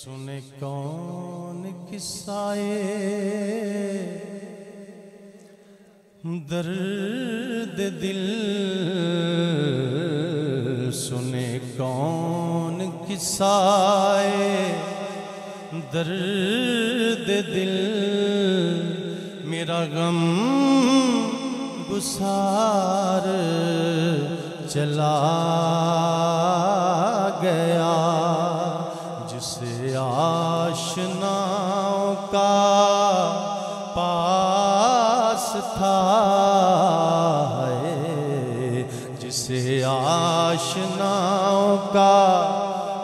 सुने कौन किस्साए दर्द दिल, सुने कौन किस्साए दर्द दिल, मेरा गम गुसार चला गया। जिसे आशनाओं का पास था है, जिसे आशनाओं का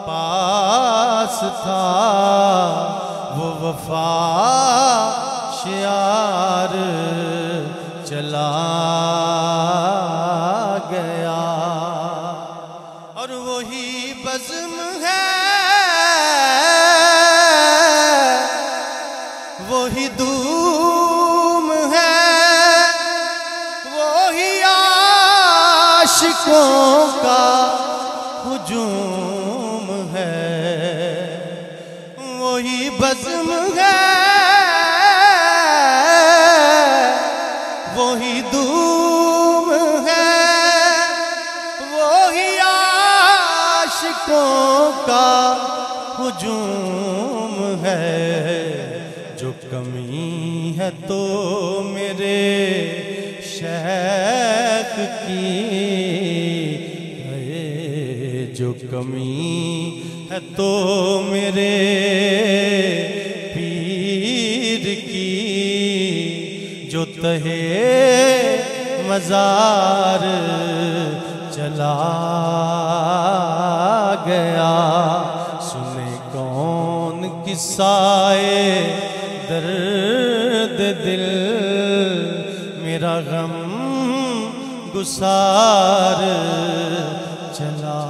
पास था, वो वफा शियार चला गया। और वही बज़्म है, वही धूम है, वही आशिकों का हुजूम है। वही बज़्म है, वही धूम है, वही आशिकों का हुजूम है। जो कमी है तो मेरे शेख की है, जो कमी है तो मेरे पीर की, जो तहे मज़ार चला गया। सुने कौन किस्साए दर्द दिल, मेरा गम गुसार चला